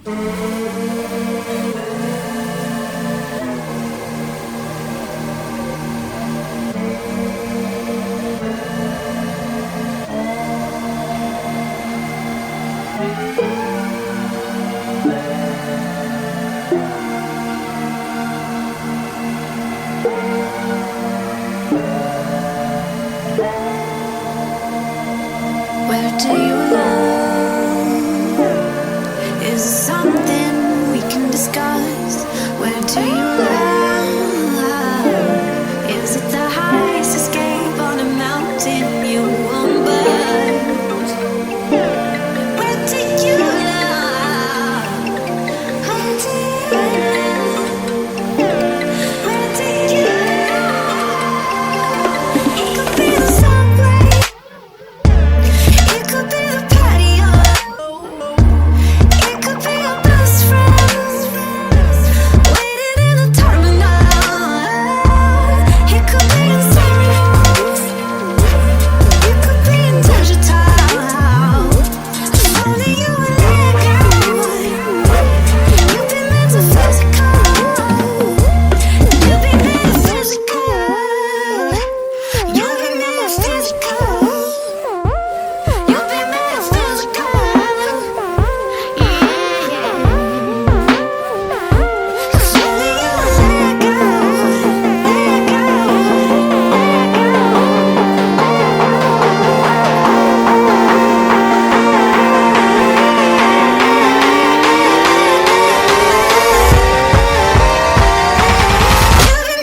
Where do you love? Is it something we can discuss? Where do you love? Is it the highest escape on a mountain you won't budge? Where do you love? Where do you love? Where do you love? It could be the subway. It could be the patio. It could be your best friend waiting in the terminal. It could be in cereal. It could be in digital. If only you would let go. You'd be metaphysical. You'd be metaphysical. You'd be metaphysical. You'll be metaphysical. Yeah, yeah. 'Cause only you will let go. Let go. You'll be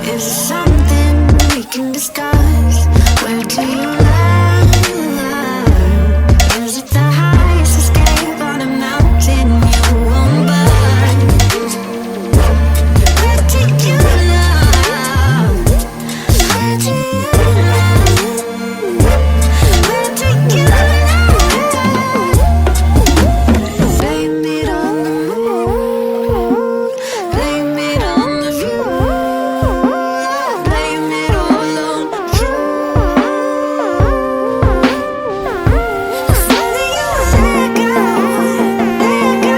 Is it something we can discuss? Where do you love? Is it the highest escape on a mountain you won't budge? Where do you love? Where do you love? Where do you love? Blame it on the moon. Blame it on the view. Blame it all on you. 'Cause only you will let go. Let go.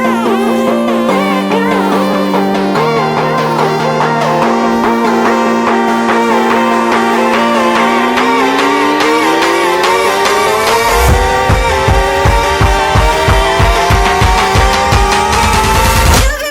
You'll be